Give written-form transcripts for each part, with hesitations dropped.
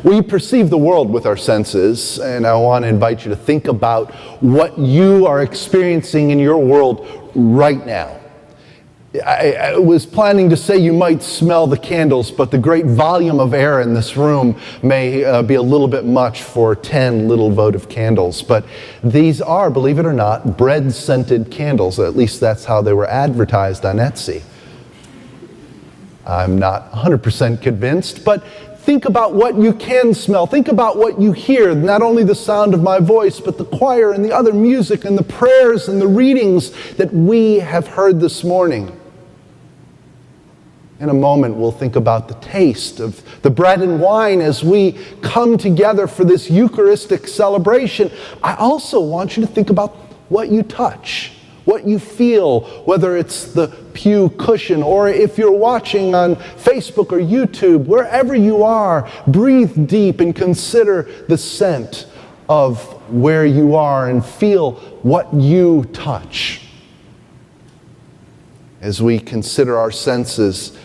We perceive the world with our senses, and I want to invite you to think about what you are experiencing in your world right now. I was planning to say you might smell the candles, but the great volume of air in this room may be a little bit much for 10 little votive candles. But these are, believe it or not, bread-scented candles. At least that's how they were advertised on Etsy. I'm not 100% convinced, but think about what you can smell. Think about what you hear, not only the sound of my voice, but the choir and the other music and the prayers and the readings that we have heard this morning. In a moment, we'll think about the taste of the bread and wine as we come together for this Eucharistic celebration. I also want you to think about what you touch, what you feel, whether it's the pew cushion or if you're watching on Facebook or YouTube, wherever you are, breathe deep and consider the scent of where you are and feel what you touch. As we consider our senses,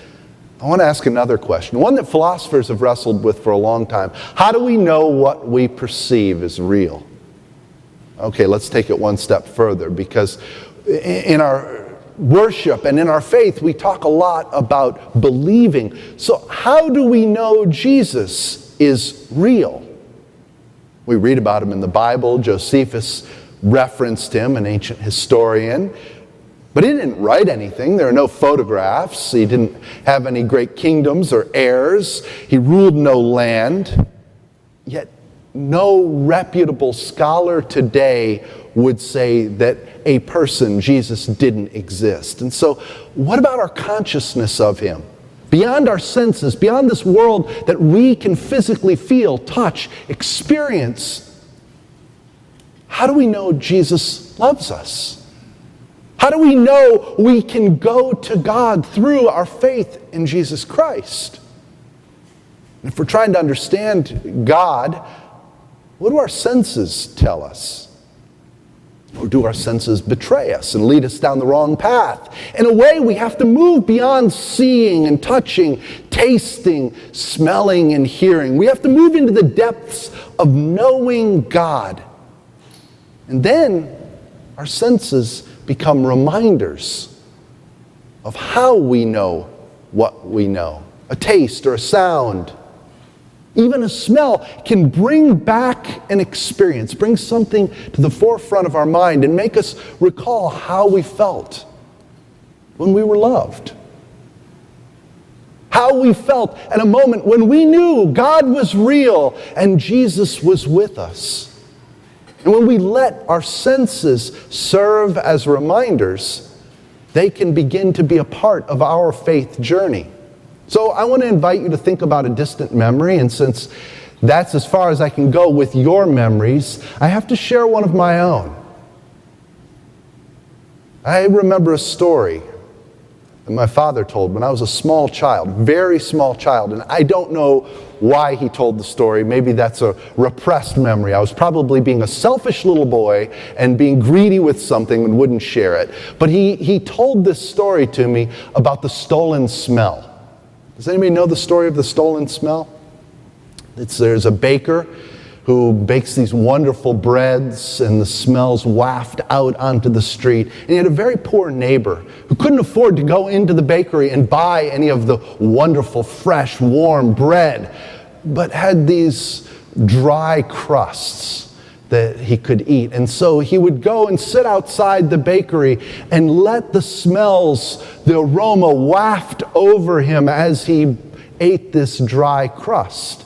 I want to ask another question, one that philosophers have wrestled with for a long time. How do we know what we perceive is real? Okay, let's take it one step further, because in our worship and in our faith, we talk a lot about believing. So how do we know Jesus is real? We read about him in the Bible. Josephus referenced him, an ancient historian. But he didn't write anything. There are no photographs. He didn't have any great kingdoms or heirs. He ruled no land. Yet no reputable scholar today would say that a person, Jesus, didn't exist. And so what about our consciousness of him? Beyond our senses, beyond this world that we can physically feel, touch, experience, how do we know Jesus loves us? How do we know we can go to God through our faith in Jesus Christ? If we're trying to understand God, what do our senses tell us? Or do our senses betray us and lead us down the wrong path? In a way, we have to move beyond seeing and touching, tasting, smelling, and hearing. We have to move into the depths of knowing God. And then our senses become reminders of how we know what we know. A taste or a sound, even a smell can bring back an experience, bring something to the forefront of our mind and make us recall how we felt when we were loved. How we felt at a moment when we knew God was real and Jesus was with us. And when we let our senses serve as reminders, they can begin to be a part of our faith journey. So I want to invite you to think about a distant memory, and since that's as far as I can go with your memories, I have to share one of my own. I remember a story that my father told when I was a small child, very small child, and I don't know why he told the story. Maybe that's a repressed memory. I was probably being a selfish little boy and being greedy with something and wouldn't share it. But he told this story to me about the stolen smell. Does anybody know the story of the stolen smell? There's a baker who bakes these wonderful breads, and the smells waft out onto the street. And he had a very poor neighbor who couldn't afford to go into the bakery and buy any of the wonderful, fresh, warm bread, but had these dry crusts that he could eat. And so he would go and sit outside the bakery and let the smells, the aroma waft over him as he ate this dry crust.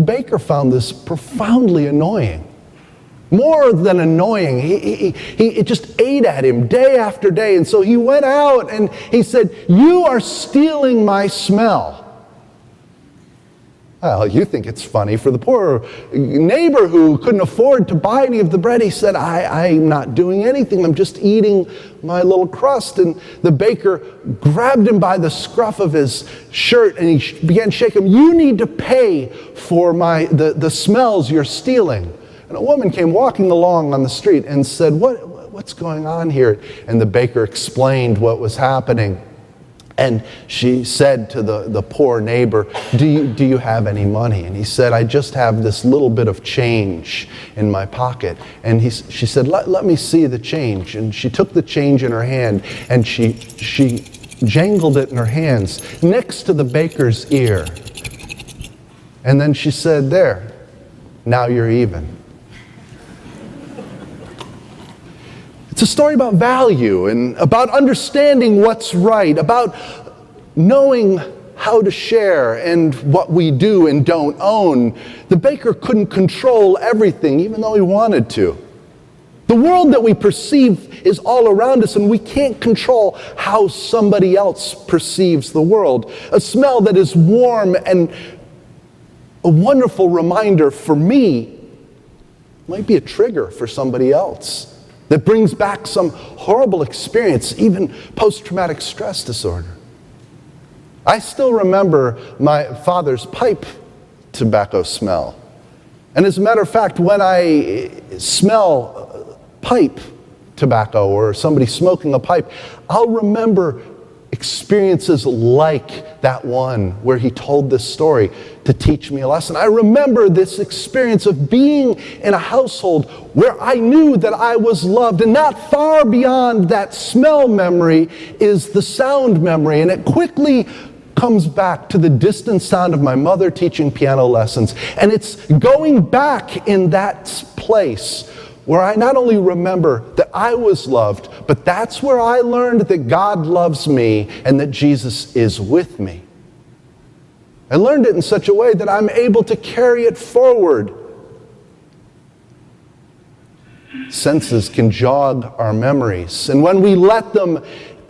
Baker found this profoundly annoying. More than annoying, it just ate at him day after day. And so he went out and he said, "You are stealing my smell." Well, you think it's funny. For the poor neighbor who couldn't afford to buy any of the bread, he said, I'm not doing anything. I'm just eating my little crust. And the baker grabbed him by the scruff of his shirt and he began to shake him. "You need to pay for the smells you're stealing." And a woman came walking along on the street and said, what's going on here? And the baker explained what was happening. And she said to the poor neighbor, do you have any money? And he said, I just have this little bit of change in my pocket. And she said, let me see the change. And she took the change in her hand and she jangled it in her hands next to the baker's ear. And then she said, there, now you're even. It's a story about value and about understanding what's right, about knowing how to share and what we do and don't own. The baker couldn't control everything, even though he wanted to. The world that we perceive is all around us, and we can't control how somebody else perceives the world. A smell that is warm and a wonderful reminder for me might be a trigger for somebody else that brings back some horrible experience, even post-traumatic stress disorder. I still remember my father's pipe tobacco smell. And as a matter of fact, when I smell pipe tobacco or somebody smoking a pipe, I'll remember experiences like that one where he told this story to teach me a lesson. I remember this experience of being in a household where I knew that I was loved, and not far beyond that smell memory is the sound memory, and it quickly comes back to the distant sound of my mother teaching piano lessons. And it's going back in that place where I not only remember that I was loved, but that's where I learned that God loves me and that Jesus is with me. I learned it in such a way that I'm able to carry it forward. Senses can jog our memories, and when we let them,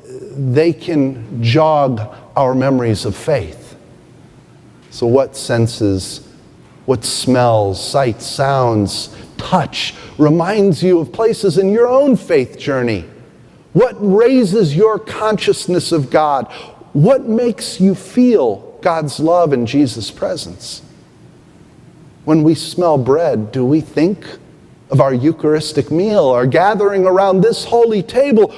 they can jog our memories of faith. So what senses, what smells, sights, sounds, touch reminds you of places in your own faith journey? What raises your consciousness of God? What makes you feel God's love and Jesus' presence? When we smell bread, do we think of our Eucharistic meal, our gathering around this holy table?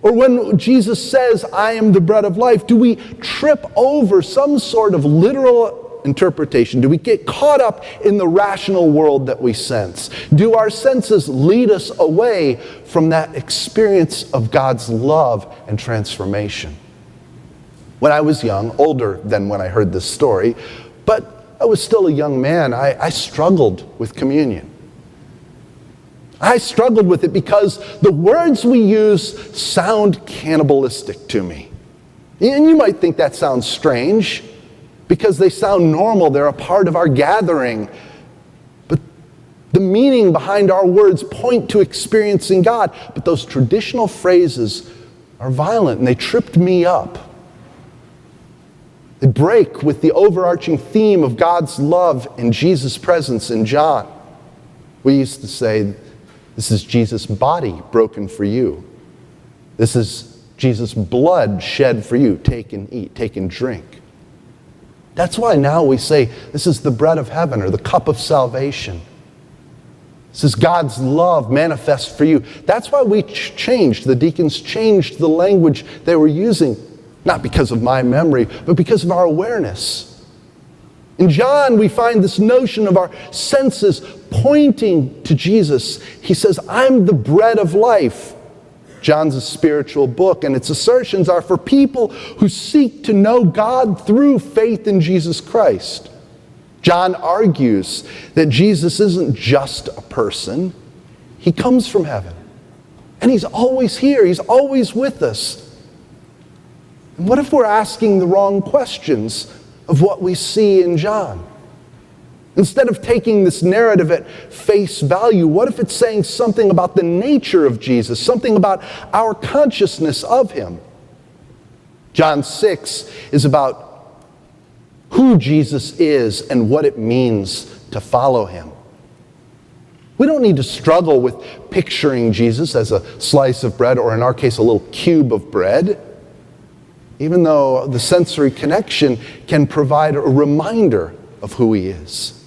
Or when Jesus says, I am the bread of life, do we trip over some sort of literal interpretation? Do we get caught up in the rational world that we sense? Do our senses lead us away from that experience of God's love and transformation? When I was young, older than when I heard this story, but I was still a young man, I struggled with communion. I struggled with it because the words we use sound cannibalistic to me. And you might think that sounds strange because they sound normal, they're a part of our gathering. But the meaning behind our words point to experiencing God. But those traditional phrases are violent and they tripped me up. They break with the overarching theme of God's love and Jesus' presence in John. We used to say, this is Jesus' body broken for you. This is Jesus' blood shed for you. Take and eat, take and drink. That's why now we say, this is the bread of heaven or the cup of salvation. This is God's love manifest for you. That's why we changed, the deacons changed the language they were using, not because of my memory, but because of our awareness. In John, we find this notion of our senses pointing to Jesus. He says, I'm the bread of life. John's a spiritual book, and its assertions are for people who seek to know God through faith in Jesus Christ. John argues that Jesus isn't just a person. He comes from heaven, and he's always here. He's always with us. And what if we're asking the wrong questions of what we see in John? Instead of taking this narrative at face value, what if it's saying something about the nature of Jesus, something about our consciousness of him? John 6 is about who Jesus is and what it means to follow him. We don't need to struggle with picturing Jesus as a slice of bread, or in our case, a little cube of bread, even though the sensory connection can provide a reminder of who he is.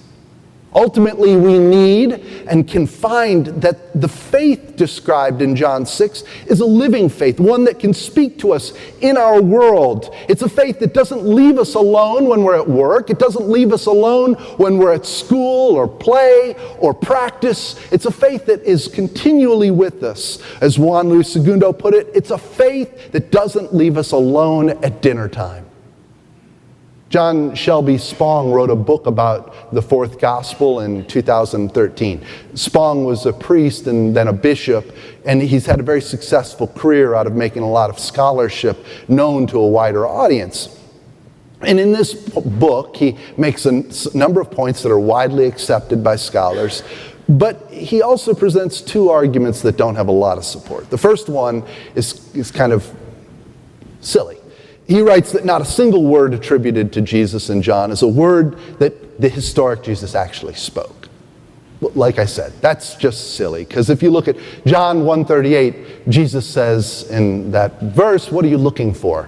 Ultimately, we need and can find that the faith described in John 6 is a living faith, one that can speak to us in our world. It's a faith that doesn't leave us alone when we're at work. It doesn't leave us alone when we're at school or play or practice. It's a faith that is continually with us. As Juan Luis Segundo put it, it's a faith that doesn't leave us alone at dinner time. John Shelby Spong wrote a book about the fourth gospel in 2013. Spong was a priest and then a bishop, and he's had a very successful career out of making a lot of scholarship known to a wider audience. And in this book, he makes a number of points that are widely accepted by scholars, but he also presents two arguments that don't have a lot of support. The first one is kind of silly. He writes that not a single word attributed to Jesus in John is a word that the historic Jesus actually spoke. Like I said, that's just silly, because if you look at John 1:38, Jesus says in that verse, "What are you looking for?"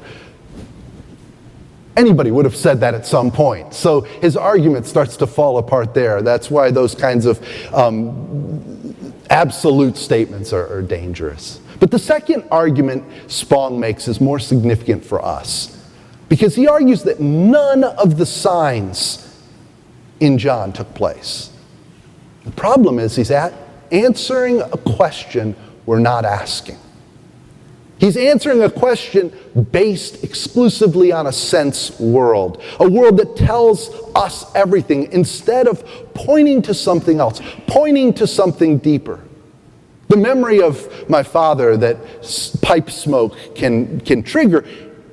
Anybody would have said that at some point. So his argument starts to fall apart there. That's why those kinds of absolute statements are dangerous. But the second argument Spong makes is more significant for us, because he argues that none of the signs in John took place. The problem is he's answering a question we're not asking. He's answering a question based exclusively on a sense world, a world that tells us everything instead of pointing to something else, pointing to something deeper. The memory of my father that pipe smoke can trigger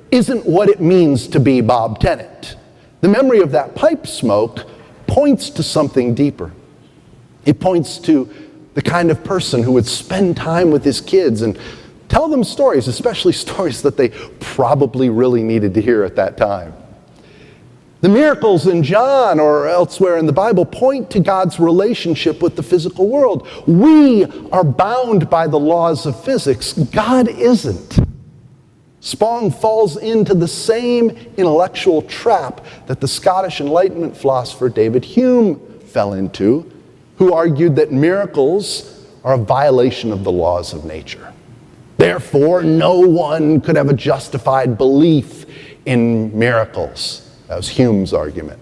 isn't what it means to be Bob Tennant. The memory of that pipe smoke points to something deeper. It points to the kind of person who would spend time with his kids and tell them stories, especially stories that they probably really needed to hear at that time. The miracles in John or elsewhere in the Bible point to God's relationship with the physical world. We are bound by the laws of physics. God isn't. Spong falls into the same intellectual trap that the Scottish Enlightenment philosopher David Hume fell into, who argued that miracles are a violation of the laws of nature. Therefore, no one could have a justified belief in miracles. That was Hume's argument.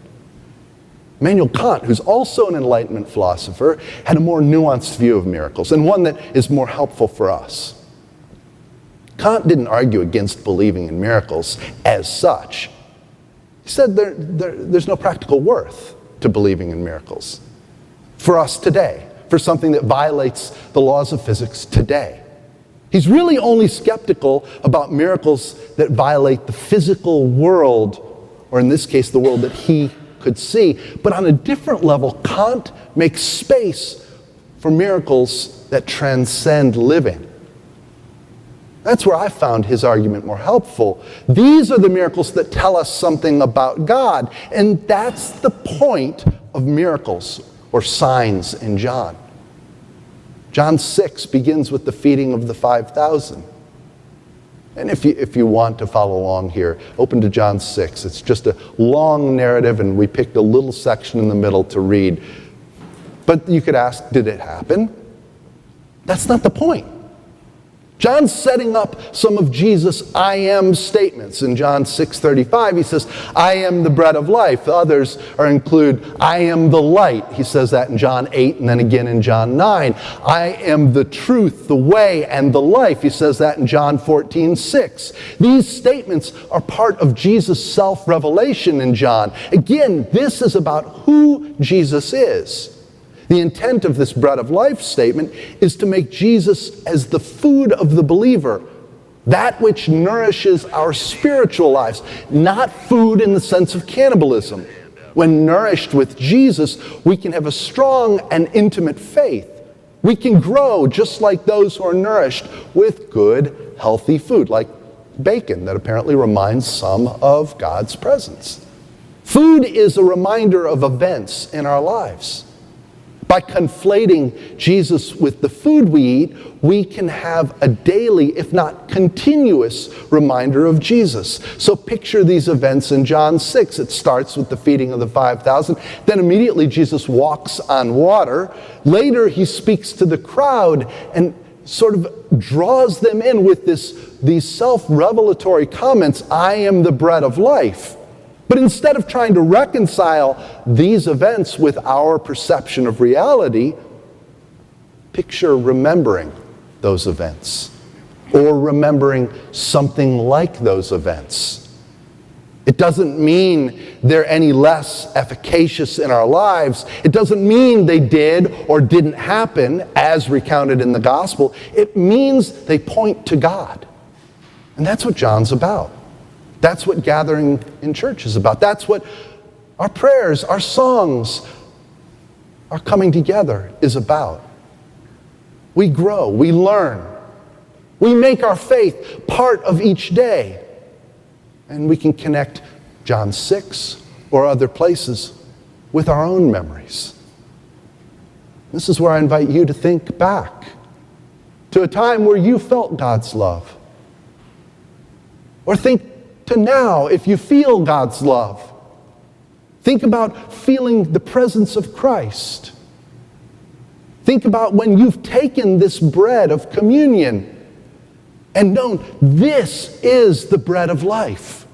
Immanuel Kant, who's also an Enlightenment philosopher, had a more nuanced view of miracles, and one that is more helpful for us. Kant didn't argue against believing in miracles as such. He said there's no practical worth to believing in miracles for us today, for something that violates the laws of physics today. He's really only skeptical about miracles that violate the physical world, or in this case, the world that he could see. But on a different level, Kant makes space for miracles that transcend living. That's where I found his argument more helpful. These are the miracles that tell us something about God, and that's the point of miracles or signs in John. John 6 begins with the feeding of the 5,000. And if you want to follow along here, open to John 6. It's just a long narrative, and we picked a little section in the middle to read. But you could ask, did it happen? That's not the point. John's setting up some of Jesus' I am statements. In John 6:35, he says, I am the bread of life. The others include, I am the light. He says that in John 8 and then again in John 9. I am the truth, the way, and the life. He says that in John 14:6. These statements are part of Jesus' self-revelation in John. Again, this is about who Jesus is. The intent of this bread of life statement is to make Jesus as the food of the believer, that which nourishes our spiritual lives, not food in the sense of cannibalism. When nourished with Jesus, we can have a strong and intimate faith. We can grow just like those who are nourished with good, healthy food, like bacon that apparently reminds some of God's presence. Food is a reminder of events in our lives. By conflating Jesus with the food we eat, we can have a daily, if not continuous, reminder of Jesus. So picture these events in John 6. It starts with the feeding of the 5,000. Then immediately Jesus walks on water. Later he speaks to the crowd and sort of draws them in with these self-revelatory comments, I am the bread of life. But instead of trying to reconcile these events with our perception of reality, picture remembering those events or remembering something like those events. It doesn't mean they're any less efficacious in our lives. It doesn't mean they did or didn't happen as recounted in the gospel. It means they point to God. And that's what John's about. That's what gathering in church is about. That's what our prayers, our songs, our coming together is about. We grow, we learn, we make our faith part of each day. And we can connect John 6 or other places with our own memories. This is where I invite you to think back to a time where you felt God's love. Or think to now, if you feel God's love. Think about feeling the presence of Christ. Think about when you've taken this bread of communion and known this is the bread of life.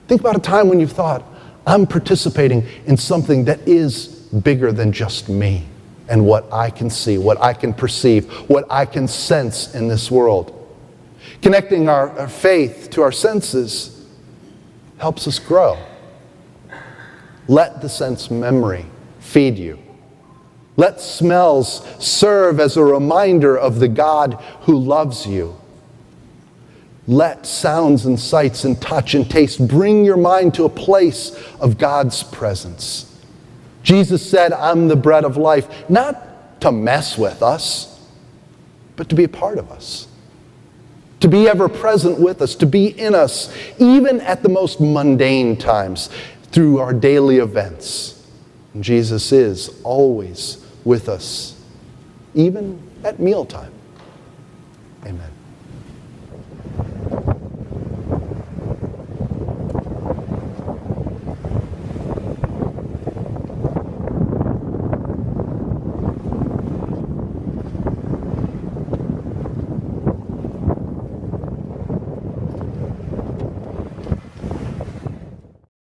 Think about a time when you've thought, I'm participating in something that is bigger than just me and what I can see, what I can perceive, what I can sense in this world. Connecting our faith to our senses helps us grow. Let the sense memory feed you. Let smells serve as a reminder of the God who loves you. Let sounds and sights and touch and taste bring your mind to a place of God's presence. Jesus said, I'm the bread of life, not to mess with us, but to be a part of us. To be ever present with us, to be in us, even at the most mundane times, through our daily events. And Jesus is always with us, even at mealtime. Amen.